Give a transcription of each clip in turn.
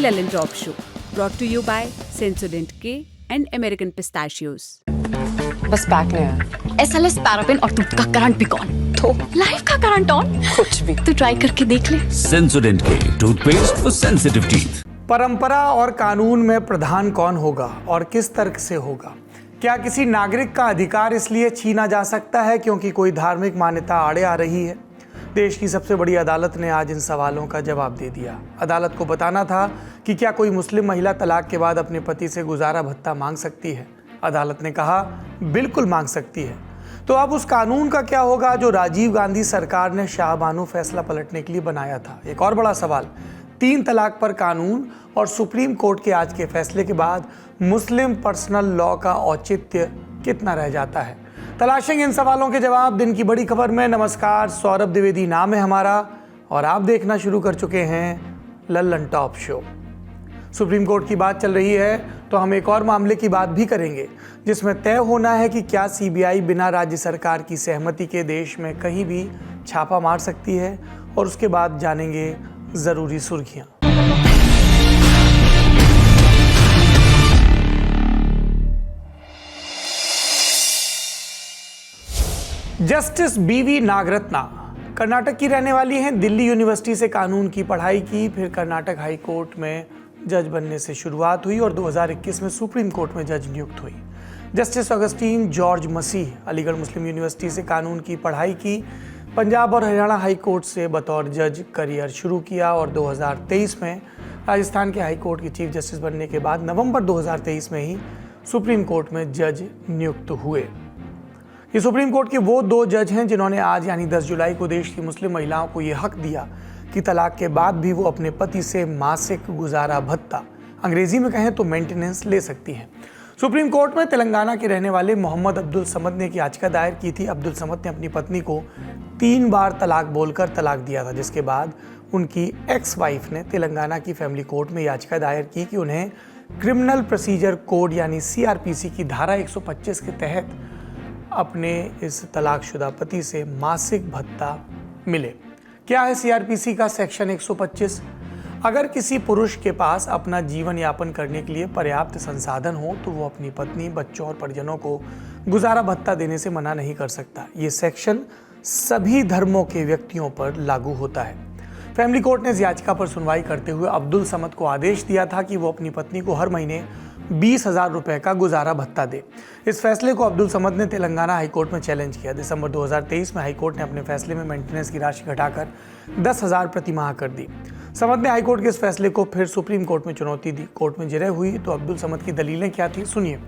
Lelin Talk Show, brought to you by Sensodyne K and American Pistachios. बस back नहीं आया। SLS paraffin और दूध का करंट भी कौन? तो लाइफ का करंट ऑन? कुछ भी। तो ट्राई करके देख ले। Sensodyne K toothpaste for sensitive teeth. परंपरा और कानून में प्रधान कौन होगा और किस तर्क से होगा? क्या किसी नागरिक का अधिकार इसलिए छीना जा सकता है क्योंकि कोई धार्मिक मान्यता आड़े आ रही है? देश की सबसे बड़ी अदालत ने आज इन सवालों का जवाब दे दिया। अदालत को बताना था कि क्या कोई मुस्लिम महिला तलाक के बाद अपने पति से गुजारा भत्ता मांग सकती है। अदालत ने कहा बिल्कुल मांग सकती है। तो अब उस कानून का क्या होगा जो राजीव गांधी सरकार ने शाहबानो फैसला पलटने के लिए बनाया था? एक और बड़ा सवाल, 3 तलाक पर कानून और सुप्रीम कोर्ट के आज के फैसले के बाद मुस्लिम पर्सनल लॉ का औचित्य कितना रह जाता है? तलाशेंगे इन सवालों के जवाब दिन की बड़ी खबर में। नमस्कार, सौरभ द्विवेदी नाम है हमारा और आप देखना शुरू कर चुके हैं Lallan top show. Supreme court की बात चल रही है तो हम एक और मामले की बात भी करेंगे जिसमें तय होना है कि क्या सीबीआई बिना राज्य सरकार की सहमति के देश में कहीं भी छापा मार सकती है, और उसके बाद जानेंगे जरूरी सुर्खियां। जस्टिस बीवी नागरत्ना कर्नाटक की रहने वाली हैं। दिल्ली यूनिवर्सिटी से कानून की पढ़ाई की, फिर कर्नाटक हाई कोर्ट में जज बनने से शुरुआत हुई और 2021 में सुप्रीम कोर्ट में जज नियुक्त हुई। जस्टिस ऑगस्टीन जॉर्ज मसीह अलीगढ़ मुस्लिम यूनिवर्सिटी से कानून की पढ़ाई की, पंजाब और हरियाणा हाई कोर्ट से बतौर जज करियर शुरू किया और 2023 में राजस्थान के हाई कोर्ट के चीफ जस्टिस बनने के बाद नवंबर 2023 में ही सुप्रीम कोर्ट में जज नियुक्त हुए। ये सुप्रीम कोर्ट के वो 2 जज हैं जिन्होंने आज यानी 10 जुलाई को देश की मुस्लिम महिलाओं को ये हक दिया कि तलाक के बाद भी वो अपने पति से मासिक गुजारा भत्ता, अंग्रेजी में कहें तो मेंटेनेंस, ले सकती हैं। सुप्रीम कोर्ट में तेलंगाना के रहने वाले मोहम्मद अब्दुल समद ने एक याचिका दायर की थी। अब्दुल समद ने अपनी पत्नी को 3 बार तलाक बोलकर तलाक दिया था, जिसके बाद उनकी एक्स वाइफ ने तेलंगाना की फैमिली कोर्ट में याचिका दायर की कि उन्हें क्रिमिनल प्रोसीजर कोड यानी CRPC की धारा 125 के तहत अपने इस तलाकशुदा पति से मासिक भत्ता मिले। क्या है CRPC का सेक्शन 125? अगर किसी पुरुष के पास अपना जीवन यापन करने के लिए पर्याप्त संसाधन हो तो वो अपनी पत्नी, बच्चों और परिजनों को गुजारा भत्ता देने से मना नहीं कर सकता। ये सेक्शन सभी धर्मों के व्यक्तियों पर लागू होता है। फैमिली कोर्ट ने इस याचिका पर सुनवाई करते हुए अब्दुल समद को आदेश दिया था कि वो अपनी पत्नी को हर महीने 20,000 रुपए का गुजारा भत्ता दे। इस फैसले को अब्दुल समद ने तेलंगाना हाईकोर्ट में चैलेंज किया। दिसंबर 2023 में हाईकोर्ट ने अपने फैसले में मेंटेनेंस की राशि घटाकर 10,000 प्रति माह कर दी। समद ने हाईकोर्ट के इस फैसले को फिर सुप्रीम कोर्ट में चुनौती दी। कोर्ट में जिरह हुई तो अब्दुल समद की दलीलें क्या थी, सुनिए।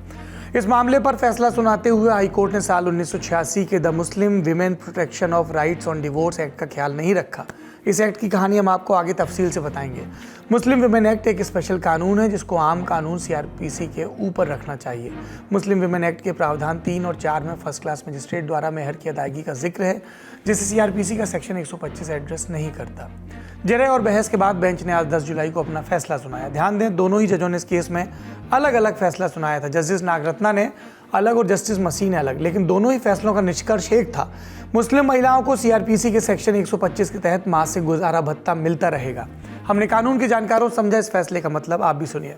इस मामले पर फैसला सुनाते हुए हाईकोर्ट ने साल 1986 के the Muslim women protection of rights on divorce act का ख्याल नहीं रखा। इस एक्ट की कहानी हम आपको आगे तफसील से बताएंगे। मुस्लिम विमेन एक्ट एक स्पेशल कानून है जिसको आम कानून CRPC के ऊपर रखना चाहिए। मुस्लिम विमेन एक्ट के प्रावधान 3 और 4 में फर्स्ट क्लास मजिस्ट्रेट द्वारा मेहर की अदायगी का जिक्र है, जिसे CRPC का सेक्शन 125 एड्रेस नहीं करता। जिरह और बहस के बाद बेंच ने आज 10 जुलाई को अपना फैसला सुनाया। ध्यान दें, दोनों ही जजों ने इस केस में अलग अलग फैसला सुनाया था। जस्टिस नागरत्ना ने अलग और जस्टिस मसीह ने अलग, लेकिन दोनों ही फैसलों का निष्कर्ष एक था, मुस्लिम महिलाओं को CRPC के सेक्शन 125 के तहत मासिक गुजारा भत्ता मिलता रहेगा। हमने कानून के जानकारों समझा इस फैसले का मतलब, आप भी सुनिए।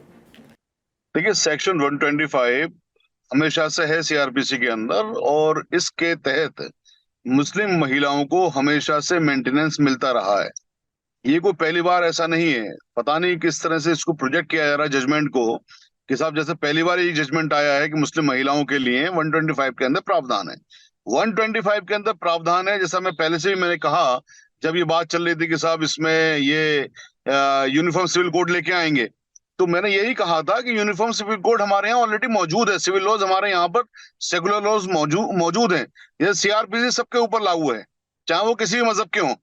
देखिए, सेक्शन 125 हमेशा से है CRPC के अंदर और इसके तहत मुस्लिम महिलाओं को हमेशा से मेंटेनेंस मिलता रहा है। ये कोई पहली बार ऐसा नहीं है। पता नहीं किस तरह से इसको प्रोजेक्ट किया जा रहा है जजमेंट को, कि साहब जैसे पहली बार ये जजमेंट आया है कि मुस्लिम महिलाओं के लिए 125 के अंदर प्रावधान है। 125 के अंदर प्रावधान है, जैसा मैं पहले से ही मैंने कहा जब ये बात चल रही थी कि साहब इसमें ये यूनिफॉर्म सिविल कोड लेके आएंगे, तो मैंने यही कहा था कि यूनिफॉर्म सिविल कोड हमारे यहाँ ऑलरेडी मौजूद है। सिविल लॉज हमारे यहाँ पर सेकुलर लॉज मौजूद हैं। ये CRPC सबके ऊपर लागू है, चाहे वो किसी भी मजहब के हों।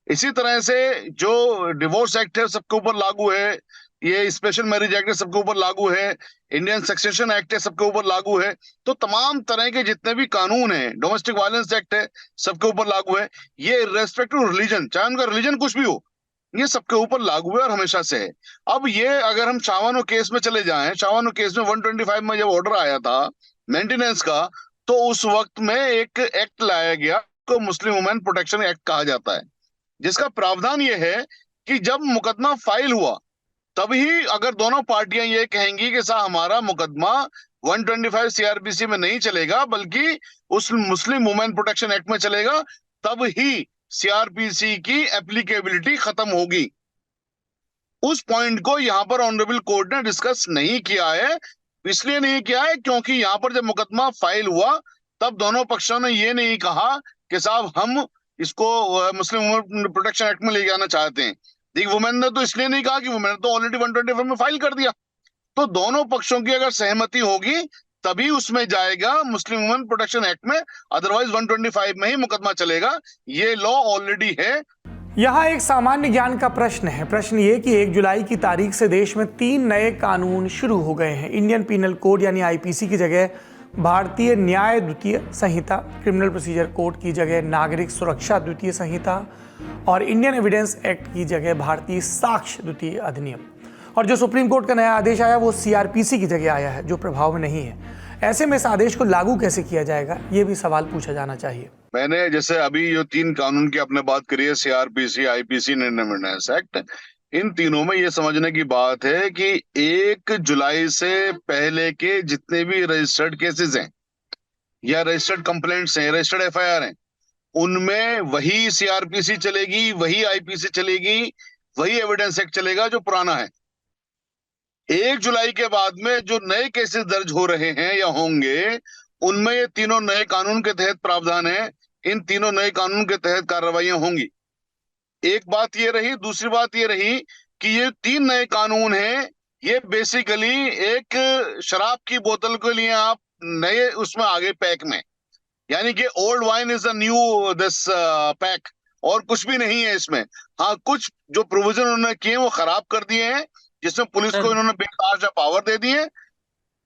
इसी तरह से जो डिवोर्स एक्ट है सबके ऊपर लागू है, ये स्पेशल मैरिज एक्ट है सबके ऊपर लागू है, इंडियन सक्सेशन एक्ट है सबके ऊपर लागू है। तो तमाम तरह के जितने भी कानून है, डोमेस्टिक वायलेंस एक्ट है सबके ऊपर लागू है। ये रेस्पेक्टिव रिलीजन, चाहे उनका रिलीजन कुछ भी हो, ये सबके ऊपर लागू है और हमेशा से है। अब ये अगर हम शावानो केस में चले जाएं, शावानो केस में 125 में जब ऑर्डर आया था मेंटेनेंस का, तो उस वक्त में एक एक्ट लाया गया को मुस्लिम वुमेन प्रोटेक्शन एक्ट कहा जाता है, जिसका प्रावधान ये है कि जब मुकदमा फाइल हुआ तभी अगर दोनों पार्टियां ये कहेंगी कि साहब हमारा मुकदमा 125 सीआरपीसी में नहीं चलेगा बल्कि उस मुस्लिम वुमेन प्रोटेक्शन एक्ट में चलेगा, तब ही सीआरपीसी की एप्लीकेबिलिटी खत्म होगी। उस पॉइंट को यहां पर ऑनरेबल कोर्ट ने डिस्कस नहीं किया है। इसलिए नहीं किया है क्योंकि यहां पर जब मुकदमा फाइल हुआ तब दोनों पक्षों ने ये नहीं कहा कि साहब हम इसको मुस्लिम वुमेन प्रोटेक्शन एक्ट में ले जाना चाहते हैं। देखिए, वुमेन ने तो इसलिए नहीं कहा कि वुमेन तो ऑलरेडी 125 में फाइल कर दिया। तो दोनों पक्षों की अगर सहमति होगी तभी उसमें जाएगा मुस्लिम वुमेन प्रोटेक्शन एक्ट में, अदरवाइज 125 में ही मुकदमा चलेगा। ये लॉ ऑलरेडी है। यहाँ एक सामान्य ज्ञान का प्रश्न है। प्रश्न ये कि 1 जुलाई की तारीख से देश में 3 नए कानून शुरू हो गए हैं। इंडियन पीनल कोड यानी आईपीसी की जगह भारतीय न्याय द्वितीय संहिता, क्रिमिनल प्रोसीजर कोड की जगह नागरिक सुरक्षा द्वितीय संहिता और इंडियन एविडेंस एक्ट की जगह भारतीय साक्ष्य द्वितीय अधिनियम। और जो सुप्रीम कोर्ट का नया आदेश आया वो सीआरपीसी की जगह आया है, जो प्रभाव में नहीं है। ऐसे में इस आदेश को लागू कैसे किया जाएगा, ये भी सवाल पूछा जाना चाहिए। मैंने जैसे अभी जो 3 कानून की आपने बात करी है, CrPC, IPC, Indian Evidence Act, इन तीनों में ये समझने की बात है कि 1 जुलाई से पहले के जितने भी रजिस्टर्ड केसेस हैं या रजिस्टर्ड कंप्लेंट्स हैं, रजिस्टर्ड एफआईआर हैं, उनमें वही सीआरपीसी चलेगी, वही आईपीसी चलेगी, वही एविडेंस एक्ट चलेगा जो पुराना है। 1 जुलाई के बाद में जो नए केसेस दर्ज हो रहे हैं या होंगे, उनमें ये तीनों नए कानून के तहत प्रावधान है। इन तीनों नए कानून के तहत कार्रवाइयां होंगी। एक बात ये रही। दूसरी बात ये रही कि ये 3 नए कानून हैं। ये बेसिकली एक शराब की बोतल के लिए आप नए उसमें आगे पैक में, यानी कि old wine is a new this pack, और कुछ भी नहीं है इसमें। हाँ, कुछ जो प्रोविजन उन्होंने किए वो खराब कर दिए हैं, जिसमें पुलिस को इन्होंने बेकार पावर दे दिए।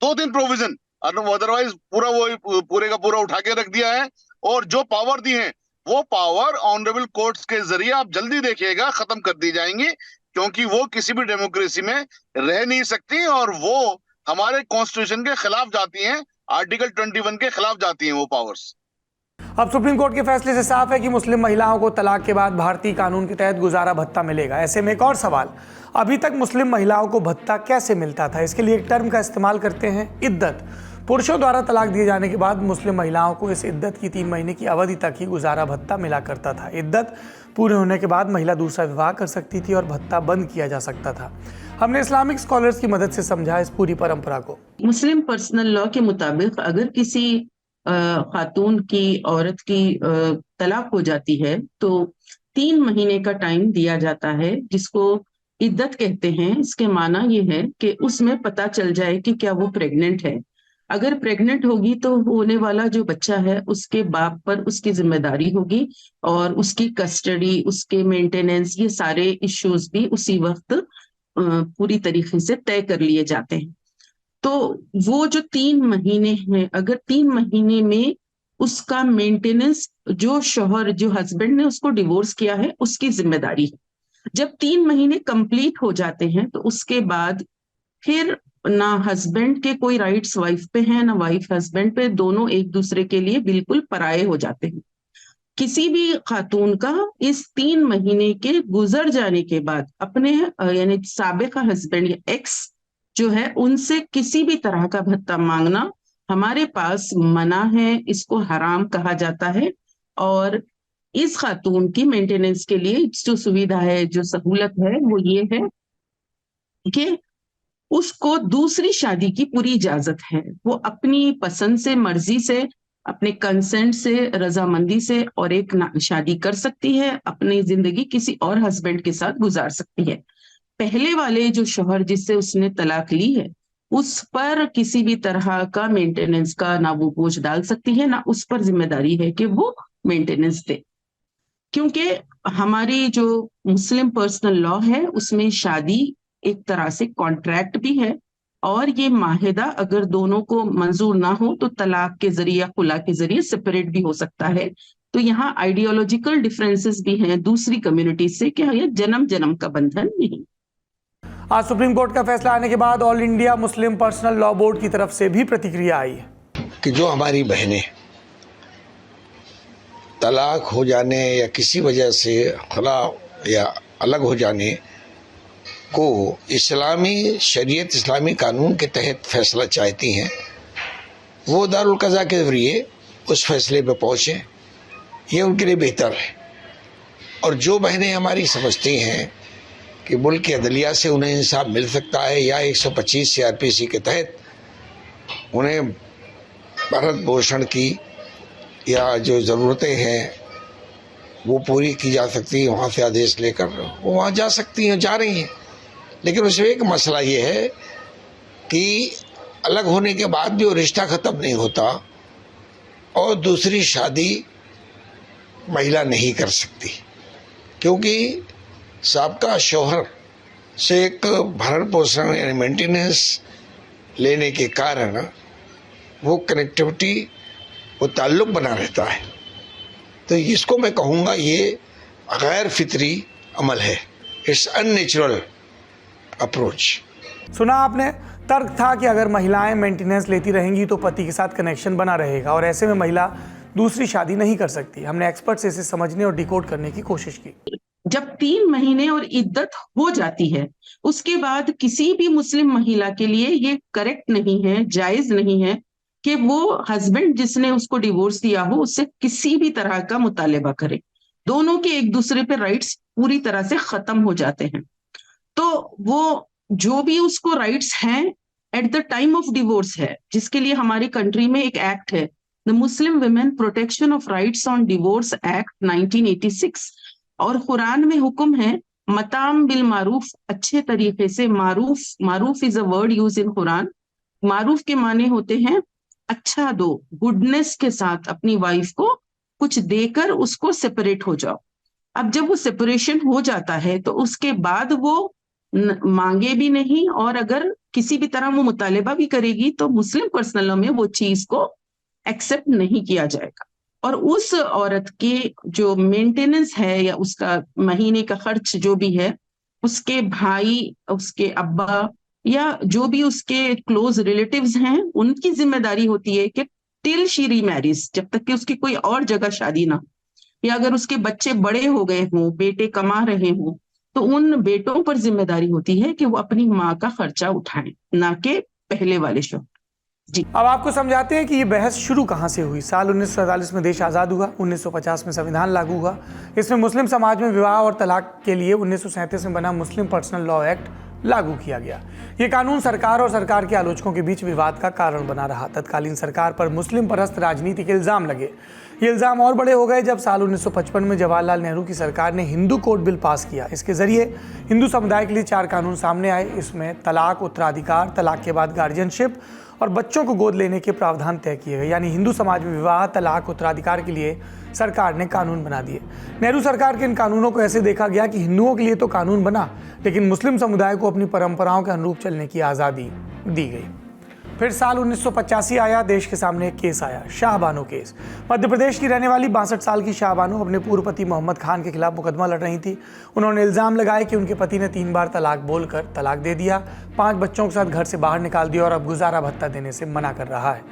2-3 प्रोविजन, अदरवाइज पूरा वो पूरे का पूरा उठा के रख दिया है। और जो पावर दी है वो पावर ऑनरेबल कोर्ट्स के जरिए आप जल्दी देखिएगा खत्म कर दी जाएंगी, क्योंकि वो किसी भी डेमोक्रेसी में रह नहीं सकती और वो हमारे कॉन्स्टिट्यूशन के खिलाफ जाती हैं, आर्टिकल 21 के खिलाफ जाती हैं वो पावर्स। अब सुप्रीम कोर्ट के फैसले से साफ है कि मुस्लिम महिलाओं को तलाक के बाद भारतीय कानून के तहत गुजारा भत्ता मिलेगा। ऐसे में एक और सवाल, अभी तक मुस्लिम महिलाओं को भत्ता कैसे मिलता था? इसके लिए एक टर्म का इस्तेमाल करते हैं, इद्दत। पुरुषों द्वारा तलाक दिए जाने के बाद मुस्लिम महिलाओं को इस इद्दत की 3 महीने की अवधि तक ही गुजारा भत्ता मिला करता था। इद्दत पूरे होने के बाद महिला दूसरा विवाह कर सकती थी और भत्ता बंद किया जा सकता था। हमने इस्लामिक स्कॉलर्स की मदद से समझा इस पूरी परंपरा को। मुस्लिम पर्सनल लॉ के मुताबिक अगर किसी खातून की, औरत की तलाक हो जाती है तो 3 महीने का टाइम दिया जाता है, जिसको इद्दत कहते हैं। इसके माना ये है कि उसमें पता चल जाए कि क्या वो प्रेग्नेंट है। अगर प्रेग्नेंट होगी तो होने वाला जो बच्चा है उसके बाप पर उसकी जिम्मेदारी होगी और उसकी कस्टडी, उसके मेंटेनेंस, ये सारे इश्यूज भी उसी वक्त पूरी तरीके से तय कर लिए जाते हैं। तो वो जो 3 महीने हैं, अगर 3 महीने में उसका मेंटेनेंस जो शौहर, जो हस्बैंड ने उसको डिवोर्स किया है, उसकी जिम्मेदारी है। जब 3 महीने कंप्लीट हो जाते हैं तो उसके बाद फिर ना हस्बैंड के कोई राइट्स वाइफ पे हैं, ना वाइफ हस्बैंड पे, दोनों एक दूसरे के लिए बिल्कुल पराये हो जाते हैं। किसी भी खातून का इस 3 महीने के गुजर जाने के बाद अपने यानी साबिका हस्बैंड या एक्स जो है उनसे किसी भी तरह का भत्ता मांगना हमारे पास मना है, इसको हराम कहा जाता है। और इस खातून की मेंटेनेंस के लिए जो सुविधा है, जो सहूलत है, वो ये है कि उसको दूसरी शादी की पूरी इजाजत है। वो अपनी पसंद से, मर्जी से, अपने कंसेंट से, रजामंदी से और एक शादी कर सकती है, अपनी जिंदगी किसी और हस्बैंड के साथ गुजार सकती है। पहले वाले जो शौहर जिससे उसने तलाक ली है उस पर किसी भी तरह का मेंटेनेंस का ना वो बोझ डाल सकती है, ना उस पर जिम्मेदारी है कि वो मेंटेनेंस दे। क्योंकि हमारी जो मुस्लिम पर्सनल लॉ है उसमें शादी एक तरह से कॉन्ट्रैक्ट भी है, और ये माहिदा अगर दोनों को मंजूर ना हो तो तलाक के जरिए या खुला के जरिए सेपरेट भी हो सकता है। तो यहाँ आइडियोलॉजिकल डिफरेंसेस भी हैं दूसरी कम्युनिटी से, कि ये जन्म जन्म का बंधन नहीं। आज सुप्रीम कोर्ट का फैसला आने के बाद all India Muslim personal law board की तरफ से भी प्रतिक्रिया आई है कि जो हमारी बहनें तलाक हो जाने या किसी वजह से खला या अलग हो जाने को इस्लामी शरीयत, इस्लामी कानून के तहत फैसला चाहती हैं, वो दारुल कज़ा के ज़रिए उस फैसले पे पहुँचें, ये उनके लिए बेहतर है। और जो बहनें हमारी समझती हैं कि मुल्क की अदलिया से उन्हें इंसाफ मिल सकता है या 125 CRPC के तहत उन्हें भरण पोषण की या जो ज़रूरतें हैं वो पूरी की जा सकती है, वहाँ से आदेश लेकर वो वहाँ जा सकती हैं, जा रही हैं। लेकिन उसमें एक मसला ये है कि अलग होने के बाद भी वो रिश्ता ख़त्म नहीं होता और दूसरी शादी महिला नहीं कर सकती, क्योंकि साबका शौहर से एक भरण पोषण यानी मेंटेनेंस लेने के कारण वो कनेक्टिविटी, वो ताल्लुक बना रहता है। तो इसको मैं कहूँगा ये गैर फितरी अमल है, इट्स अननेचुरल अप्रोच। सुना आपने, तर्क था कि अगर महिलाएं मेंटेनेंस लेती रहेंगी तो पति के साथ कनेक्शन बना रहेगा और ऐसे में महिला दूसरी शादी नहीं कर सकती। हमने एक्सपर्ट से इसे समझने और डिकोड करने की कोशिश की। जब 3 महीने और इद्दत हो जाती है, उसके बाद किसी भी मुस्लिम महिला के लिए ये करेक्ट नहीं है, जायज नहीं है कि वो हस्बैंड जिसने उसको डिवोर्स दिया हो उससे किसी भी तरह का मुतालिबा करे। दोनों के एक दूसरे पे राइट्स पूरी तरह से खत्म हो जाते हैं। तो वो जो भी उसको राइट्स हैं at the time of divorce है, जिसके लिए हमारी कंट्री में एक एक्ट है, the Muslim women protection of rights on divorce act 1986, और कुरान में हुक्म है मताम बिल मारूफ, अच्छे तरीके से। मारूफ is a word use in Quran. मारूफ के माने होते हैं अच्छा दो, गुडनेस के साथ अपनी वाइफ को कुछ देकर उसको सेपरेट हो जाओ। अब जब वो सेपरेशन हो जाता है तो उसके बाद वो मांगे भी नहीं, और अगर किसी भी तरह वो मुतालिबा भी करेगी तो मुस्लिम पर्सनल लॉ में वो चीज को एक्सेप्ट नहीं किया जाएगा। और उस औरत के जो मेंटेनेंस है या उसका महीने का खर्च जो भी है, उसके भाई, उसके अब्बा या जो भी उसके क्लोज रिलेटिव्स हैं, उनकी जिम्मेदारी होती है कि टिल शी रीमैरिज, जब तक कि उसकी कोई और जगह शादी ना, या अगर उसके बच्चे बड़े हो गए हों, बेटे कमा रहे हों, तो उन बेटों पर जिम्मेदारी होती है कि वो अपनी माँ का खर्चा उठाएं, ना कि पहले वाले शौहर। जी, अब आपको समझाते हैं कि ये बहस शुरू कहाँ से हुई। साल 1947 में देश आज़ाद हुआ, 1950 में संविधान लागू हुआ। इसमें मुस्लिम समाज में विवाह और तलाक के लिए 1937 में बना मुस्लिम पर्सनल लॉ एक्ट लागू किया गया। ये कानून सरकार और सरकार के आलोचकों के बीच विवाद का कारण बना रहा। तत्कालीन सरकार पर मुस्लिम परस्त राजनीति के इल्ज़ाम लगे। ये इल्ज़ाम और बड़े हो गए जब साल 1955 में जवाहरलाल नेहरू की सरकार ने हिंदू कोड बिल पास किया। इसके जरिए हिंदू समुदाय के लिए 4 कानून सामने आए। इसमें तलाक, उत्तराधिकार, तलाक के बाद गार्जियनशिप और बच्चों को गोद लेने के प्रावधान तय किए गए। यानी हिंदू समाज में विवाह, तलाक, उत्तराधिकार के लिए सरकार ने कानून बना दिए। नेहरू सरकार के इन कानूनों को ऐसे देखा गया कि हिंदुओं के लिए तो कानून बना, लेकिन मुस्लिम समुदाय को अपनी परंपराओं के अनुरूप चलने की आज़ादी दी गई। फिर साल 1985 आया, देश के सामने एक केस आया, शाहबानो केस। मध्य प्रदेश की रहने वाली 62 साल की शाहबानो अपने पूर्व पति मोहम्मद खान के खिलाफ मुकदमा लड़ रही थी। उन्होंने इल्ज़ाम लगाया कि उनके पति ने 3 बार तलाक बोलकर तलाक दे दिया, 5 बच्चों के साथ घर से बाहर निकाल दिया और अब गुजारा भत्ता देने से मना कर रहा है।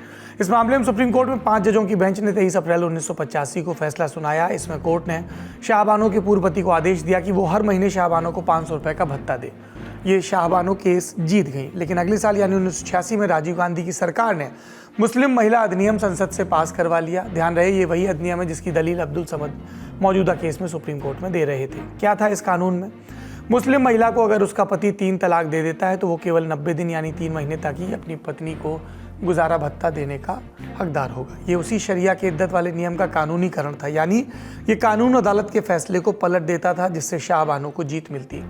इस मामले में सुप्रीम कोर्ट में 5 जजों की बेंच ने 23 अप्रैल 1985 को फैसला सुनाया। इसमें कोर्ट ने शाहबानो के पूर्व पति को आदेश दिया कि वो हर महीने शाहबानो को 500 रुपये का भत्ता दे। ये शाहबानो केस जीत गई, लेकिन अगले साल यानी 1986 में राजीव गांधी की सरकार ने मुस्लिम महिला अधिनियम संसद से पास करवा लिया। ध्यान रहे, ये वही अधिनियम है जिसकी दलील अब्दुल समद मौजूदा केस में सुप्रीम कोर्ट में दे रहे थे। क्या था इस कानून में? मुस्लिम महिला को अगर उसका पति 3 तलाक दे देता है तो वो केवल 90 दिन यानी 3 महीने तक ही अपनी पत्नी को गुजारा भत्ता देने का हकदार होगा। ये उसी शरिया के इद्दत वाले नियम का कानूनीकरण था, यानी ये कानून अदालत के फैसले को पलट देता था, जिससे शाहबानो को जीत मिलती।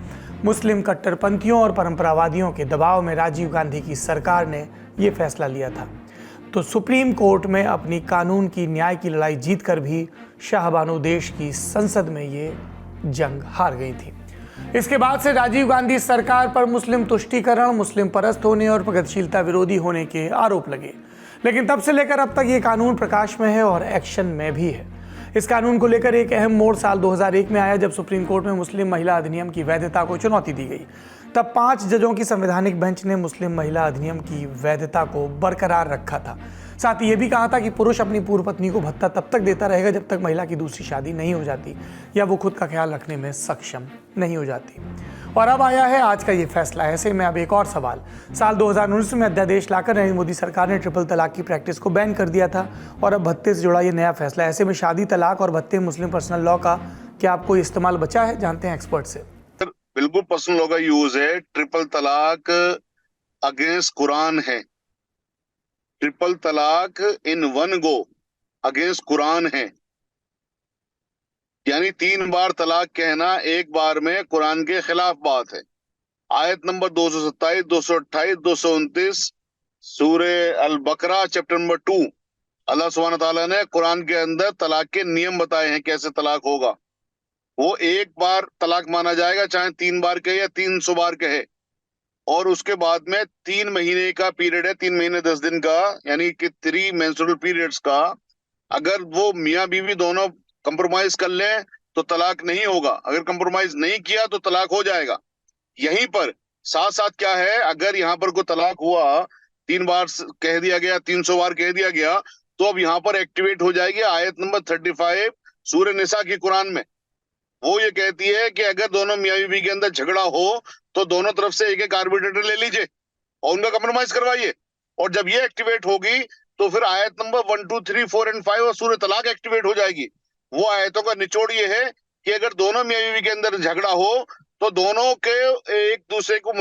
मुस्लिम कट्टरपंथियों और परंपरावादियों के दबाव में राजीव गांधी की सरकार ने ये फैसला लिया था। तो सुप्रीम कोर्ट में अपनी कानून की न्याय की लड़ाई जीतकर भी शाहबानो देश की संसद में ये जंग हार गई थी। इसके बाद से राजीव गांधी सरकार पर मुस्लिम तुष्टीकरण, मुस्लिम परस्त होने और प्रगतिशीलता विरोधी होने के आरोप लगे। लेकिन तब से लेकर अब तक ये कानून प्रकाश में है और एक्शन में भी है। इस कानून को लेकर एक अहम मोड़ साल 2001 में आया, जब सुप्रीम कोर्ट में मुस्लिम महिला अधिनियम की वैधता को चुनौती दी गई। तब 5 जजों की संवैधानिक बेंच ने मुस्लिम महिला अधिनियम की वैधता को बरकरार रखा था। साथ ही ये भी कहा था कि पुरुष अपनी पूर्व पत्नी को भत्ता तब तक देता रहेगा जब तक महिला की दूसरी शादी नहीं हो जाती या वो खुद का ख्याल रखने में सक्षम नहीं हो जाती। और अब आया है आज का ये फैसला। ऐसे में अब एक और सवाल, साल 2019 में अध्यादेश लाकर नरेंद्र मोदी सरकार ने ट्रिपल तलाक की प्रैक्टिस को बैन कर दिया था और अब भत्ते से जुड़ा ये नया फैसला। ऐसे में शादी, तलाक और भत्ते मुस्लिम पर्सनल लॉ का क्या आपको इस्तेमाल बचा है? जानते हैं एक्सपर्ट से। बिल्कुल पर्सनल लॉ का यूज है। ट्रिपल तलाक अगेंस्ट कुरान है। ट्रिपल तलाक in one go against Quran है, यानी 3 बार तलाक कहना एक बार में कुरान के खिलाफ बात है। आयत नंबर 227, 228, 229 सूरे अल बकरा चैप्टर नंबर 2, अल्लाह सुब्हानहू तआला ने कुरान के अंदर तलाक के नियम बताए हैं, कैसे तलाक होगा। वो एक बार तलाक माना जाएगा, चाहे 3 बार कहे या 300 बार कहे। और उसके बाद में 3 महीने का पीरियड है, 3 महीने 10 दिन का, यानी कि 3 मेंस्ट्रुअल पीरियड्स का। अगर वो मियाँ बीवी दोनों कंप्रोमाइज कर लें तो तलाक नहीं होगा, अगर कंप्रोमाइज नहीं किया तो तलाक हो जाएगा। यहीं पर साथ साथ क्या है, अगर यहाँ पर कोई तलाक हुआ, 3 बार कह दिया गया, 300 बार कह दिया गया, तो अब यहाँ पर एक्टिवेट हो जाएगी आयत नंबर 35 सूरह निसा की कुरान में। वो ये कहती है कि अगर दोनों मियाँ बीवी के अंदर झगड़ा हो तो दोनों तरफ से एक एक आर्बिट्रेटर ले लीजिए और उनका कंप्रोमाइज करवाइए। और जब ये एक्टिवेट होगी तो फिर आयत नंबर 1, 2, 3, 4 और 5 और सूरह तलाक एक्टिवेट हो जाएगी। वो आयतों का निचोड़ ये है कि अगर दोनों मियाँ बीवी के अंदर झगड़ा हो तो दोनों के एक दूसरे को,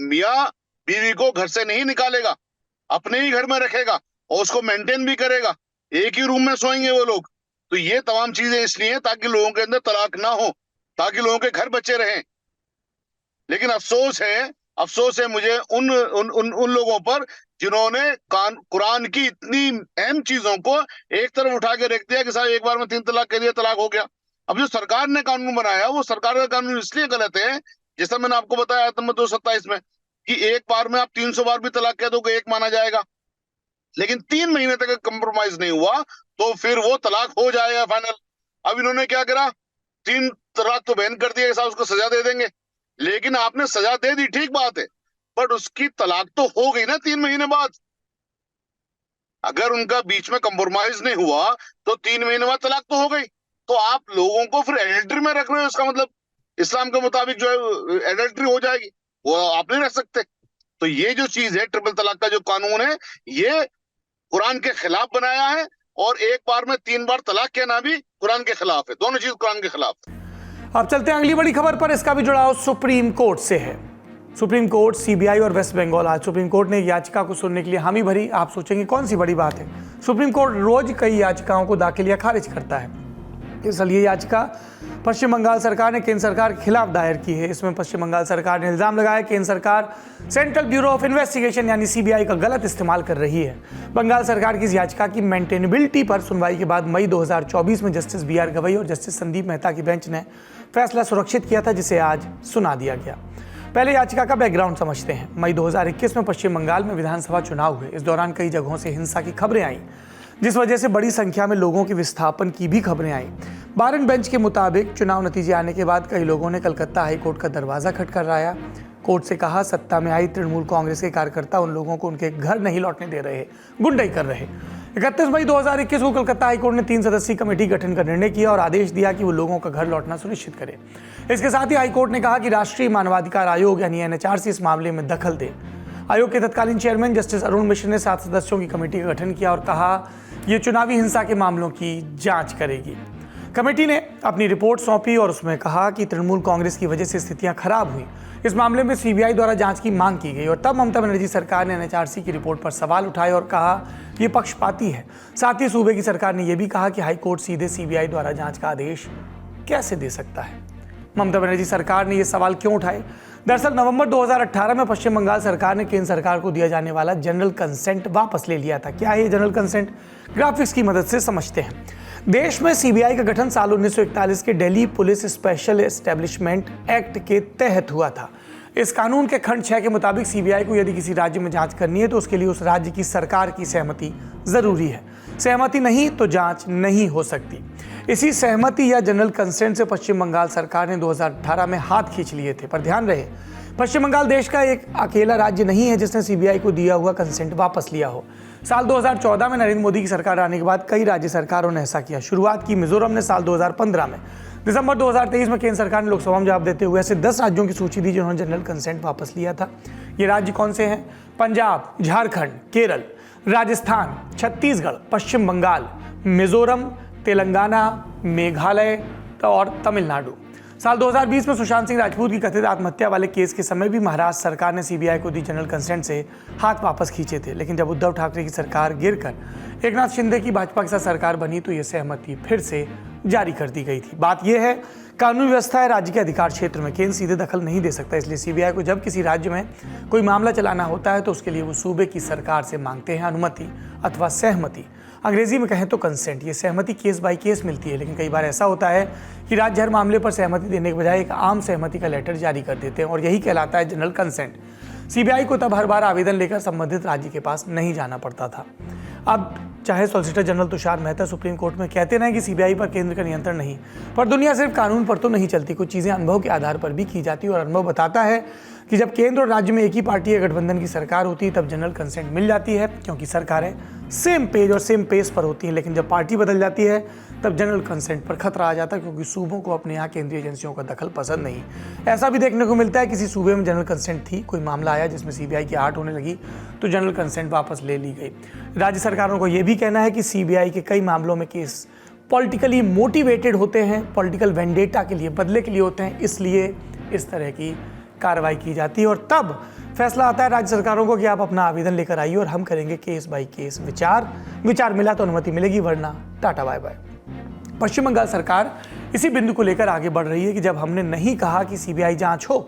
मियाँ बीवी को घर से नहीं निकालेगा, अपने ही घर में रखेगा और उसको मेंटेन भी करेगा। एक ही रूम में सोएंगे वो लोग। तो ये तमाम चीजें इसलिए ताकि लोगों के अंदर तलाक ना हो, ताकि लोगों के घर बचे रहें। लेकिन अफसोस है मुझे उन लोगों पर जिन्होंने कुरान की इतनी अहम चीजों को एक तरफ उठा के रख दिया कि साहब एक बार में 3 तलाक कह दिया, तलाक हो गया। अब जो सरकार ने कानून बनाया वो सरकार का कानून इसलिए गलत है, जैसा मैंने आपको बताया आयत नंबर 227 में, कि एक बार में आप 300 बार भी तलाक कह दोगे एक माना जाएगा। लेकिन 3 महीने तक कंप्रोमाइज नहीं हुआ तो फिर वो तलाक हो जाएगा फाइनल। अब इन्होंने क्या करा, 3 तलाक तो बैन कर दिया, साहब उसको सजा दे देंगे। लेकिन आपने सजा दे दी, ठीक बात है, बट उसकी तलाक तो हो गई ना 3 महीने बाद। अगर उनका बीच में कंप्रोमाइज नहीं हुआ तो 3 महीने बाद तलाक तो हो गई। तो आप लोगों को फिर एडल्ट्री में रख रहे हो, इसका मतलब इस्लाम के मुताबिक जो है एडल्ट्री हो जाएगी, वो आप नहीं रख सकते। तो ये जो चीज है, ट्रिपल तलाक का जो कानून है, ये कुरान के खिलाफ बनाया है और एक बार में 3 बार तलाक कहना भी कुरान के खिलाफ है। दोनों चीज कुरान के खिलाफ है। अब चलते हैं अगली बड़ी खबर पर। इसका भी जुड़ाव सुप्रीम कोर्ट से है। सुप्रीम कोर्ट, सीबीआई और वेस्ट बंगाल। आज सुप्रीम कोर्ट ने एक याचिका को सुनने के लिए हामी भरी। आप सोचेंगे कौन सी बड़ी बात है। सुप्रीम कोर्ट रोज कई याचिकाओं को दाखिल या खारिज करता है। इसलिए याचिका पश्चिम बंगाल सरकार ने केंद्र सरकार के खिलाफ दायर की है। इसमें पश्चिम बंगाल सरकार ने इल्जाम लगाया केंद्र सरकार सेंट्रल ब्यूरो ऑफ इन्वेस्टिगेशन यानी सीबीआई का गलत इस्तेमाल कर रही है। बंगाल सरकार की इस याचिका की मेंटेनेबिलिटी पर सुनवाई के बाद मई 2024 में जस्टिस BR गवई और जस्टिस संदीप मेहता की बेंच ने फैसला सुरक्षित किया था, जिसे आज सुना दिया गया। पहले याचिका का बैकग्राउंड समझते हैं। मई 2021 में पश्चिम बंगाल में विधानसभा चुनाव हुए। इस दौरान कई जगहों से हिंसा की खबरें आईं, जिस वजह से बड़ी संख्या में लोगों के विस्थापन की भी खबरें आईं। बारन बेंच के मुताबिक चुनाव नतीजे आने के बाद कई लोगों ने कलकत्ता हाईकोर्ट का दरवाजा खटखटाया। कोर्ट से कहा सत्ता में आई तृणमूल कांग्रेस के कार्यकर्ता उन लोगों को उनके घर नहीं लौटने दे रहे, गुंडाई कर रहे। 31 मई 2021 को कलकत्ता हाईकोर्ट ने 3 सदस्यीय कमेटी गठन का निर्णय किया और आदेश दिया कि वो लोगों का घर लौटना सुनिश्चित करे। इसके साथ ही हाईकोर्ट ने कहा कि राष्ट्रीय मानवाधिकार आयोग यानी NHRC इस मामले में दखल दे। आयोग के तत्कालीन चेयरमैन जस्टिस अरुण मिश्र ने 7 सदस्यों की कमेटी का गठन किया और कहा ये चुनावी हिंसा के मामलों की जांच करेगी। कमेटी ने अपनी रिपोर्ट सौंपी और उसमें कहा कि तृणमूल कांग्रेस की वजह से स्थितियां खराब हुई। इस मामले में सीबीआई द्वारा जांच की मांग की गई और तब ममता बनर्जी सरकार ने NHRC की रिपोर्ट पर सवाल उठाए और कहा ये पक्षपाती है। साथ ही सूबे की सरकार ने यह भी कहा कि हाईकोर्ट सीधे सीबीआई द्वारा जांच का आदेश कैसे दे सकता है। ममता बनर्जी सरकार ने ये सवाल क्यों उठाए? दरअसल नवंबर 2018 में पश्चिम बंगाल सरकार ने केंद्र सरकार को दिया जाने वाला जनरल कंसेंट वापस ले लिया था। क्या है ये जनरल कंसेंट? ग्राफिक्स की मदद से समझते हैं। देश में सीबीआई का गठन साल 1941 के Delhi police special establishment act के तहत हुआ था। इस कानून के खंड 6 के मुताबिक सीबीआई को यदि किसी राज्य में जांच करनी है तो उसके लिए उस राज्य की सरकार की सहमति जरूरी है। सहमति नहीं तो जांच नहीं हो सकती। इसी सहमति या जनरल कंसेंट से पश्चिम बंगाल सरकार ने 2018 में हाथ खींच लिए थे। पर ध्यान रहे, पश्चिम बंगाल देश का एक अकेला राज्य नहीं है जिसने सीबीआई को दिया हुआ कंसेंट वापस लिया हो। साल 2014 में नरेंद्र मोदी की सरकार आने के बाद कई राज्य सरकारों ने ऐसा किया। शुरुआत की मिजोरम ने साल 2015 में, दिसंबर 2023 में केंद्र सरकार ने लोकसभा में जवाब देते हुए ऐसे 10 राज्यों की सूची दी जिन्होंने जनरल कंसेंट वापस लिया था। ये राज्य कौन से हैं? पंजाब, झारखंड, केरल, राजस्थान, छत्तीसगढ़, पश्चिम बंगाल, मिजोरम, तेलंगाना, मेघालय और तमिलनाडु। साल 2020 में सुशांत सिंह राजपूत की कथित आत्महत्या वाले केस के समय भी महाराष्ट्र सरकार ने सीबीआई को दी जनरल कंसेंट से हाथ वापस खींचे थे, लेकिन जब उद्धव ठाकरे की सरकार गिरकर एकनाथ शिंदे की भाजपा के साथ सरकार बनी तो ये सहमति फिर से जारी कर दी गई थी। बात यह है, कानून व्यवस्था है राज्य के अधिकार क्षेत्र में, केंद्र सीधे दखल नहीं दे सकता, इसलिए सीबीआई को जब किसी राज्य में कोई मामला चलाना होता है तो उसके लिए वो सूबे की सरकार से मांगते हैं अनुमति अथवा सहमति। अंग्रेजी में कहें तो कंसेंट। ये सहमति केस बाय केस मिलती है, लेकिन कई बार ऐसा होता है कि राज्य हर मामले पर सहमति देने के बजाय एक आम सहमति का लेटर जारी कर देते हैं और यही कहलाता है जनरल कंसेंट। सीबीआई को तब हर बार आवेदन लेकर संबंधित राज्य के पास नहीं जाना पड़ता था। अब चाहे solicitor general Tushar Mehta supreme court में कहते रहे कि सीबीआई पर केंद्र का नियंत्रण नहीं, पर दुनिया सिर्फ कानून पर तो नहीं चलती, कुछ चीज़ें अनुभव के आधार पर भी की जाती है और अनुभव बताता है कि जब केंद्र और राज्य में एक ही पार्टी या गठबंधन की सरकार होती है तब जनरल कंसेंट मिल जाती है, क्योंकि सरकारें सेम पेज और सेम पेस पर होती हैं। लेकिन जब पार्टी बदल जाती है तब जनरल कंसेंट पर खतरा आ जाता है, क्योंकि सूबों को अपने यहाँ केंद्रीय एजेंसियों का दखल पसंद नहीं। ऐसा भी देखने को मिलता है किसी सूबे में जनरल कंसेंट थी, कोई मामला आया जिसमें सीबीआई की आहट होने लगी तो जनरल कंसेंट वापस ले ली गई। राज्य सरकारों को यह भी कहना है कि सीबीआई के कई मामलों में केस पॉलिटिकली मोटिवेटेड होते हैं, पॉलिटिकल वेंडेटा के लिए, बदले के लिए होते हैं, इसलिए इस तरह की कार्रवाई की जाती है और तब फैसला आता है राज्य सरकारों को कि आप अपना आवेदन लेकर आइए और हम करेंगे केस बाय केस विचार मिला तो अनुमति मिलेगी, वरना टाटा बाय बाय। पश्चिम बंगाल सरकार इसी बिंदु को लेकर आगे बढ़ रही है कि जब हमने नहीं कहा कि सीबीआई जांच हो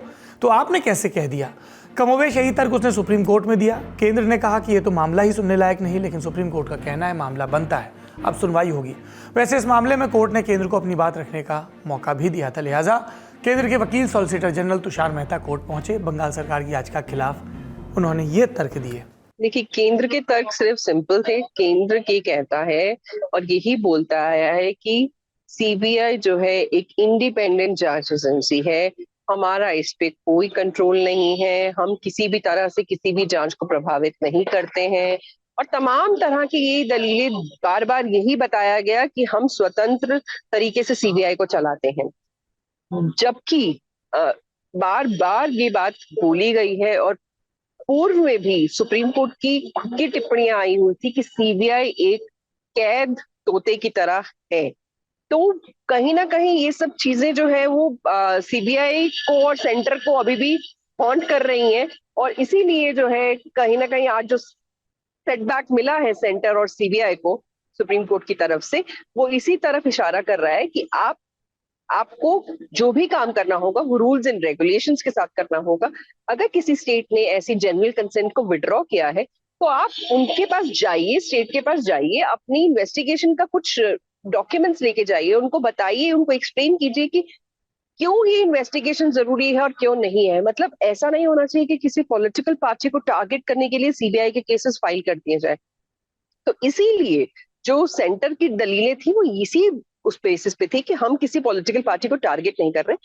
तो आपने कैसे कह दिया। कमोवेश यही तर्क उसने सुप्रीम कोर्ट में दिया। केंद्र ने कहा कि ये तो मामला ही सुनने लायक नहीं, लेकिन सुप्रीम कोर्ट का कहना है मामला बनता है, अब सुनवाई होगी। वैसे इस मामले में कोर्ट ने केंद्र को अपनी बात रखने का मौका भी दिया था, लिहाजा केंद्र के वकील solicitor general Tushar Mehta court पहुंचे। बंगाल सरकार की याचिका के खिलाफ उन्होंने ये तर्क दिए। देखिए, केंद्र के तर्क सिर्फ सिंपल थे। केंद्र ये कहता है और यही बोलता आया है कि सीबीआई जो है एक इंडिपेंडेंट जांच एजेंसी है, हमारा इस पे कोई कंट्रोल नहीं है, हम किसी भी तरह से किसी भी जांच को प्रभावित नहीं करते हैं और तमाम तरह की ये दलीलें बार बार यही बताया गया कि हम स्वतंत्र तरीके से सीबीआई को चलाते हैं, जबकि बार बार ये बात बोली गई है और पूर्व में भी सुप्रीम कोर्ट की खुद की टिप्पणियां आई हुई थी कि सीबीआई एक कैद तोते की तरह है। तो कहीं ना कहीं ये सब चीजें जो है वो सीबीआई को और सेंटर को अभी भी हॉन्ट कर रही हैं और इसीलिए जो है कहीं ना कहीं आज जो सेटबैक मिला है सेंटर और सीबीआई को सुप्रीम कोर्ट की तरफ से, वो इसी तरफ इशारा कर रहा है कि आपको जो भी काम करना होगा वो रूल्स एंड रेगुलेशंस के साथ करना होगा। अगर किसी स्टेट ने ऐसी जनरल कंसेंट को विड्रॉ किया है तो आप उनके पास जाइए, स्टेट के पास जाइए, अपनी इन्वेस्टिगेशन का कुछ डॉक्यूमेंट्स लेके जाइए, उनको बताइए, उनको एक्सप्लेन कीजिए कि क्यों ये इन्वेस्टिगेशन जरूरी है और क्यों नहीं है। मतलब ऐसा नहीं होना चाहिए कि किसी पॉलिटिकल पार्टी को टारगेट करने के लिए सीबीआई के केसेस फाइल कर दिए जाए। तो इसीलिए जो सेंटर की दलीलें थी वो इसी उस बेसिस पे थी कि हम किसी पॉलिटिकल पार्टी को टारगेट नहीं कर रहे,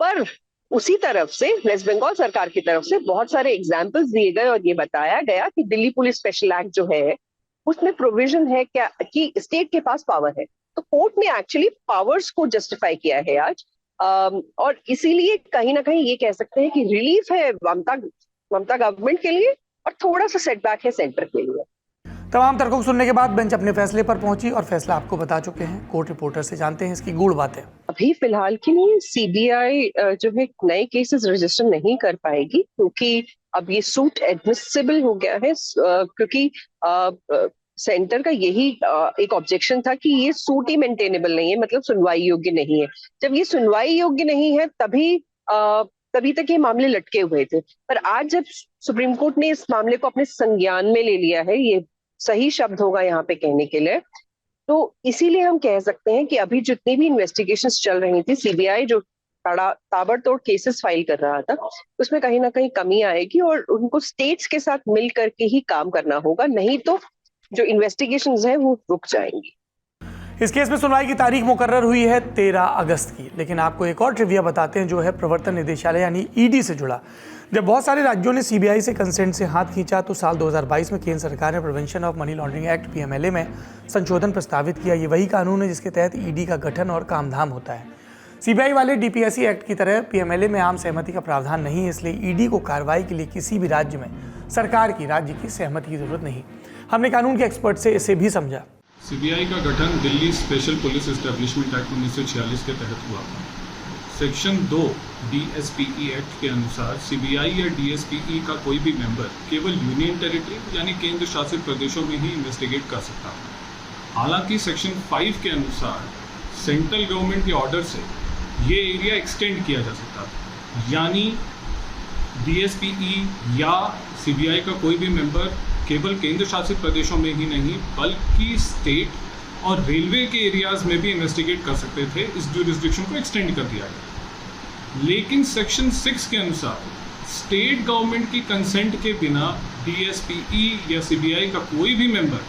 पर उसी तरफ से वेस्ट बंगाल सरकार की तरफ से बहुत सारे एग्जाम्पल्स दिए गए और ये बताया गया कि दिल्ली पुलिस स्पेशल एक्ट जो है उसमें प्रोविजन है क्या कि स्टेट के पास पावर है। तो कोर्ट ने एक्चुअली पावर्स को जस्टिफाई किया है आज, और इसीलिए कहीं ना कहीं ये कह सकते हैं कि रिलीफ है ममता गवर्नमेंट के लिए और थोड़ा सा सेटबैक है सेंटर के लिए। तमाम तर्कों को सुनने के बाद बेंच अपने फैसले पर पहुंची और फैसला आपको बता चुके हैं। कोर्ट रिपोर्टर से जानते हैं इसकी गूढ़ बातें। अभी फिलहाल के लिए सीबीआई जो है नए केसेस रजिस्टर नहीं कर पाएगी क्योंकि अब ये सूट एडमिसिबल हो गया है, क्योंकि सेंटर का यही एक ऑब्जेक्शन था कि ये सूट ही मेंटेनेबल नहीं है, मतलब सुनवाई योग्य नहीं है। जब ये सुनवाई योग्य नहीं है तभी तक ये मामले लटके हुए थे, पर आज जब सुप्रीम कोर्ट ने इस मामले को अपने संज्ञान में ले लिया है, ये सही शब्द होगा यहाँ पे कहने के लिए, तो इसीलिए हम कह सकते हैं कि अभी जितनी भी इन्वेस्टिगेशंस चल रही थी, सीबीआई जो ताबड़तोड़ केसेस फाइल कर रहा था उसमें कहीं ना कहीं कमी आएगी और उनको स्टेट्स के साथ मिल करके ही काम करना होगा, नहीं तो जो इन्वेस्टिगेशंस है वो रुक जाएंगी। इस केस में सुनवाई की तारीख मुकर्रर हुई है 13 अगस्त की। लेकिन आपको एक और ट्रिविया बताते हैं जो है प्रवर्तन निदेशालय यानी ईडी से जुड़ा। जब बहुत सारे राज्यों ने सीबीआई से कंसेंट से हाथ खींचा तो साल 2022 में केंद्र सरकार ने prevention of money laundering act PMLA में संशोधन प्रस्तावित किया। ये वही कानून है जिसके तहत ईडी का गठन और कामधाम होता है। सीबीआई वाले डीपीएससी एक्ट की तरह पीएमएलए में आम सहमति का प्रावधान नहीं है, इसलिए ईडी को कार्रवाई के लिए किसी भी राज्य में सरकार की राज्य की सहमति की जरूरत नहीं। हमने कानून के एक्सपर्ट से इसे भी समझा। सीबीआई का गठन Delhi special police establishment act 1946 के तहत हुआ था। सेक्शन 2 DSPE एक्ट के अनुसार सीबीआई या DSPE का कोई भी मेंबर केवल यूनियन टेरिटरी यानी केंद्र शासित प्रदेशों में ही इन्वेस्टिगेट कर सकता है। हालांकि सेक्शन 5 के अनुसार सेंट्रल गवर्नमेंट के ऑर्डर से ये एरिया एक्सटेंड किया जा सकता है, यानी DSPE या सीबीआई का कोई भी मेंबर केवल केंद्र शासित प्रदेशों में ही नहीं बल्कि स्टेट और रेलवे के एरियाज में भी इन्वेस्टिगेट कर सकते थे। इस ज्यूरिसडिक्शन को एक्सटेंड कर दिया गया। लेकिन सेक्शन 6 के अनुसार स्टेट गवर्नमेंट की कंसेंट के बिना DSPE या सीबीआई का कोई भी मेंबर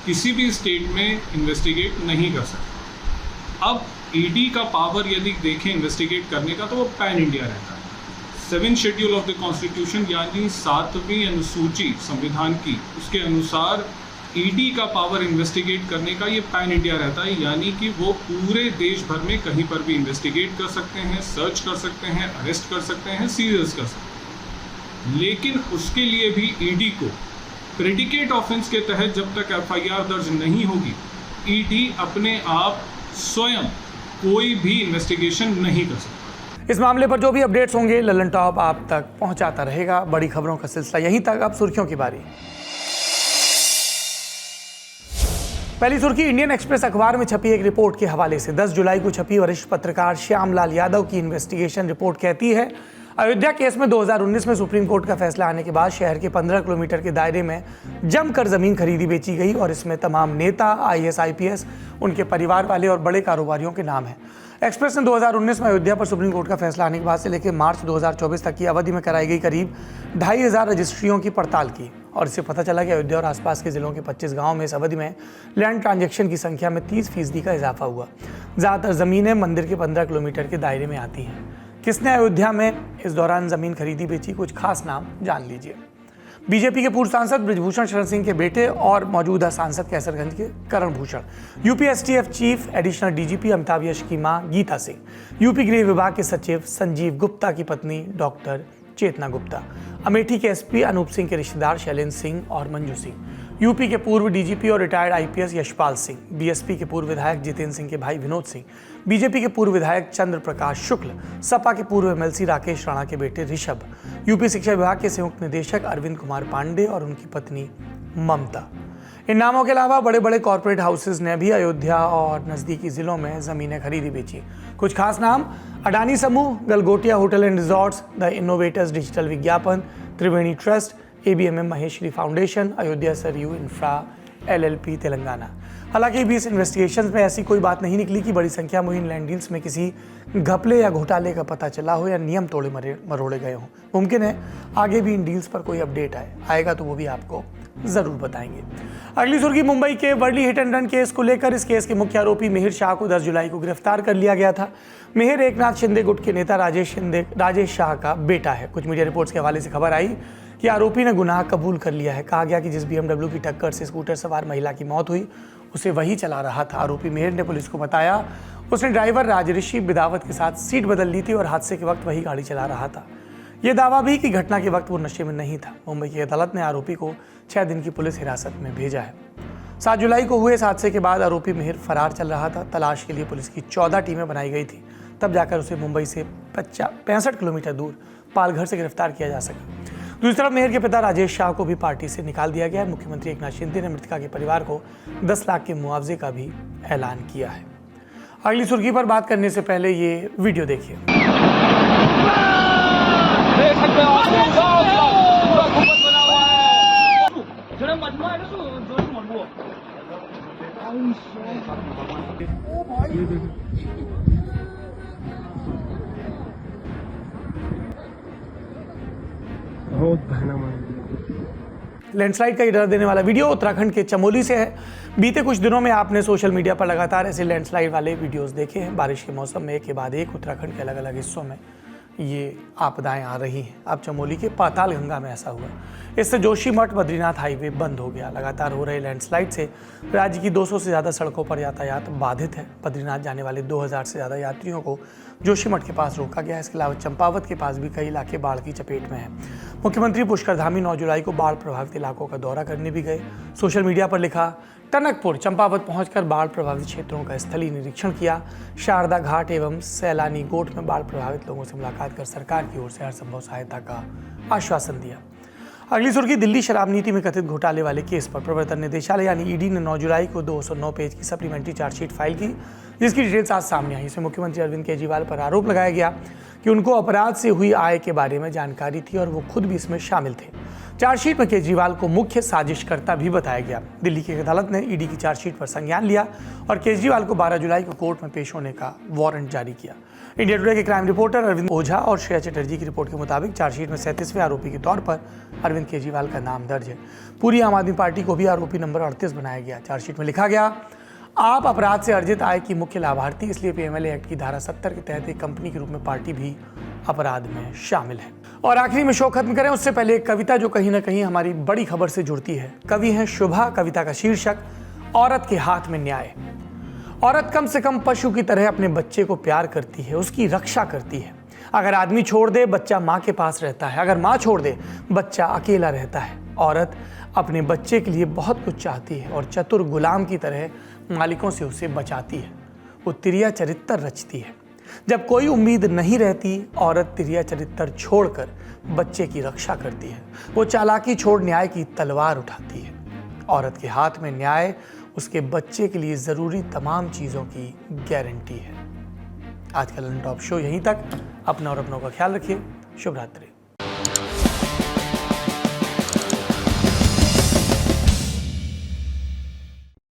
किसी भी स्टेट में इन्वेस्टिगेट नहीं कर सकता। अब ईडी का पावर यदि देखें इन्वेस्टिगेट करने का तो वो पैन इंडिया रहता है। 7th schedule of the constitution यानी 7वीं अनुसूची संविधान की, उसके अनुसार ईडी का पावर इन्वेस्टिगेट करने का ये पैन इंडिया रहता है, यानी कि वो पूरे देश भर में कहीं पर भी इन्वेस्टिगेट कर सकते हैं, सर्च कर सकते हैं, अरेस्ट कर सकते हैं, सीरियस कर सकते हैं। लेकिन उसके लिए भी ईडी को प्रेडिकेट ऑफेंस के तहत जब तक FIR दर्ज नहीं होगी, ईडी अपने आप स्वयं कोई भी इन्वेस्टिगेशन नहीं कर सकता। इस मामले पर जो भी अपडेट्स होंगे ललन टॉप आप तक पहुंचाता रहेगा। बड़ी खबरों का सिलसिला यहीं तक, अब सुर्खियों की बारी। पहली सुर्खी इंडियन एक्सप्रेस अखबार में छपी एक रिपोर्ट के हवाले से 10 जुलाई को छपी वरिष्ठ पत्रकार श्यामलाल यादव की इन्वेस्टिगेशन रिपोर्ट कहती है, अयोध्या केस में 2019 में सुप्रीम कोर्ट का फैसला आने के बाद शहर के 15 किलोमीटर के दायरे में जमकर जमीन खरीदी बेची गई और इसमें तमाम नेता, IAS, IPS, उनके परिवार वाले और बड़े कारोबारियों के नाम हैं। एक्सप्रेस ने 2019 में अयोध्या पर सुप्रीम कोर्ट का फैसला आने के बाद से लेकर मार्च 2024 तक की अवधि में कराई गई करीब 2500 रजिस्ट्रियों की पड़ताल की और इससे पता चला कि अयोध्या और आसपास के जिलों के 25 गाँव में इस अवधि में लैंड ट्रांजैक्शन की संख्या में 30% का इजाफा हुआ। ज़्यादातर ज़मीनें मंदिर के 15 किलोमीटर के दायरे में आती हैं। किसने अयोध्या में इस दौरान ज़मीन खरीदी बेची, कुछ खास नाम जान लीजिए। बीजेपी के पूर्व सांसद बृजभूषण शरण सिंह के बेटे और मौजूदा सांसद कैसरगंज के Karan Bhushan, UP STF chief additional DGP Amitabh Yash की मां गीता सिंह, यूपी गृह विभाग के सचिव संजीव गुप्ता की पत्नी डॉक्टर चेतना गुप्ता, अमेठी के SP अनूप सिंह के रिश्तेदार शैलेंद्र सिंह और मंजू सिंह, यूपी के पूर्व DGP और retired IPS Yashpal Singh, BSP के पूर्व विधायक जितेंद्र सिंह के भाई विनोद सिंह, बीजेपी के पूर्व विधायक चंद्र प्रकाश शुक्ल, सपा के पूर्व MLC राकेश राणा के बेटे ऋषभ, यूपी शिक्षा विभाग के संयुक्त निदेशक अरविंद कुमार पांडे और उनकी पत्नी ममता। इन नामों के अलावा बड़े बड़े कॉर्पोरेट हाउसेज ने भी अयोध्या और नज़दीकी जिलों में ज़मीनें खरीदी बेची। कुछ खास नाम, अडानी समूह, Galgotia hotel and resorts, the innovators digital विज्ञापन, Triveni trust, ABMM Maheshwari foundation, Ayodhya Saryu infra LLP Telangana. हालांकि 20 इन्वेस्टिगेशंस में ऐसी कोई बात नहीं निकली कि बड़ी संख्या में इन लैंड डील्स में किसी घपले या घोटाले का पता चला हो या नियम तोड़े मरोड़े गए हों। मुमकिन है आगे भी इन डील्स पर कोई अपडेट आएगा तो वो भी आपको जरूर बताएंगे। अगली सुर्खी मुंबई के Worli hit and run case को लेकर। इस केस के मुख्य आरोपी मिहिर शाह को 10 जुलाई को गिरफ्तार कर लिया गया था। मिहिर एकनाथ शिंदे गुट के नेता राजेश शाह का बेटा है। कुछ मीडिया रिपोर्ट्स के हवाले से खबर आई कि आरोपी ने गुनाह कबूल कर लिया है। कहा गया कि जिस BMW की टक्कर से स्कूटर सवार महिला की मौत हुई उसे वही चला रहा था। आरोपी मिहिर ने पुलिस को बताया उसने ड्राइवर राजऋषि बिदावत के साथ सीट बदल ली थी और हादसे के वक्त वही गाड़ी चला रहा था। ये दावा भी कि घटना के वक्त वो नशे में नहीं था। मुंबई की अदालत ने आरोपी को 6 दिन की पुलिस हिरासत में भेजा है। 7 जुलाई को हुए इस हादसे के बाद आरोपी मिहिर फरार चल रहा था। तलाश के लिए पुलिस की 14 टीमें बनाई गई थी, तब जाकर उसे मुंबई से 65 किलोमीटर दूर पालघर से गिरफ्तार किया जा सका। दूसरी तरफ मिहिर के पिता राजेश शाह को भी पार्टी से निकाल दिया गया है। मुख्यमंत्री एकनाथ शिंदे ने मृतका के परिवार को 10 लाख के मुआवजे का भी ऐलान किया है। अगली सुर्खी पर बात करने से पहले ये वीडियो देखिए। लैंडस्लाइड का ये डर देने वाला वीडियो उत्तराखंड के चमोली से है। बीते कुछ दिनों में आपने सोशल मीडिया पर लगातार ऐसे लैंडस्लाइड वाले वीडियोस देखे हैं। बारिश के मौसम में एक के बाद एक उत्तराखंड के अलग अलग हिस्सों में ये आपदाएं आ रही हैं। अब चमोली के पाताल गंगा में ऐसा हुआ। इससे जोशीमठ बद्रीनाथ हाईवे बंद हो गया। लगातार हो रहे लैंडस्लाइड से राज्य की 200 से ज़्यादा सड़कों पर यातायात बाधित है। बद्रीनाथ जाने वाले 2000 से ज़्यादा यात्रियों को जोशीमठ के पास रोका गया। इसके अलावा चंपावत के पास भी कई इलाके बाढ़ की चपेट में हैं। मुख्यमंत्री पुष्कर धामी 9 जुलाई को बाढ़ प्रभावित इलाकों का दौरा करने भी गए। सोशल मीडिया पर लिखा, टनकपुर चंपावत पहुंचकर बाढ़ प्रभावित क्षेत्रों का स्थलीय निरीक्षण किया। शारदा घाट एवं सैलानी गोठ में बाढ़ प्रभावित लोगों से मुलाकात कर सरकार की ओर से हर संभव सहायता का आश्वासन दिया। अगली सुर्खी, दिल्ली शराब नीति में कथित घोटाले वाले केस पर प्रवर्तन निदेशालय यानी ईडी ने 9 जुलाई को 209 पेज की सप्लीमेंट्री चार्जशीट फाइल की, जिसकी डिटेल्स आज सामने आई। इसमें मुख्यमंत्री अरविंद केजरीवाल पर आरोप लगाया गया कि उनको अपराध से हुई आय के बारे में जानकारी थी और वो खुद भी इसमें शामिल थे। चार्जशीट में केजरीवाल को मुख्य साजिशकर्ता भी बताया गया। दिल्ली की अदालत ने ईडी की चार्जशीट पर संज्ञान लिया और केजरीवाल को 12 जुलाई को कोर्ट में पेश होने का वारंट जारी किया। इंडिया टुडे के क्राइम रिपोर्टर अरविंद ओझा और श्रेया चटर्जी की रिपोर्ट के मुताबिक चार्जशीट में 37वें आरोपी के तौर पर अरविंद केजरीवाल का नाम दर्ज है। पूरी आम आदमी पार्टी को भी आरोपी नंबर 38 बनाया गया। चार्जशीट में लिखा गया, आप अपराध से अर्जित आय की मुख्य लाभार्थी, इसलिए पीएमएलए एक्ट की धारा 70 के तहत एक कंपनी के रूप में पार्टी भी अपराध में शामिल है। और आखिरी में शो खत्म करें उससे पहले एक कविता जो कहीं ना कहीं हमारी बड़ी खबर से जुड़ती है। कवि हैं शुभा। कविता का शीर्षक, औरत के हाथ में न्याय। औरत कम से कम पशु की तरह अपने बच्चे को प्यार करती है, उसकी रक्षा करती है। अगर आदमी छोड़ दे, बच्चा माँ के पास रहता है। अगर माँ छोड़ दे, बच्चा अकेला रहता है। औरत अपने बच्चे के लिए बहुत कुछ चाहती है और चतुर गुलाम की तरह मालिकों से उसे बचाती है। वो तिरिया चरित्र रचती है। जब कोई उम्मीद नहीं रहती, औरत तिरिया चरित्र छोड़कर बच्चे की रक्षा करती है। वो चालाकी छोड़ न्याय की तलवार उठाती है। औरत के हाथ में न्याय उसके बच्चे के लिए जरूरी तमाम चीजों की गारंटी है। आज का लंडन टॉप शो यहीं तक। अपना और अपनों का ख्याल रखिए। शुभ रात्रि।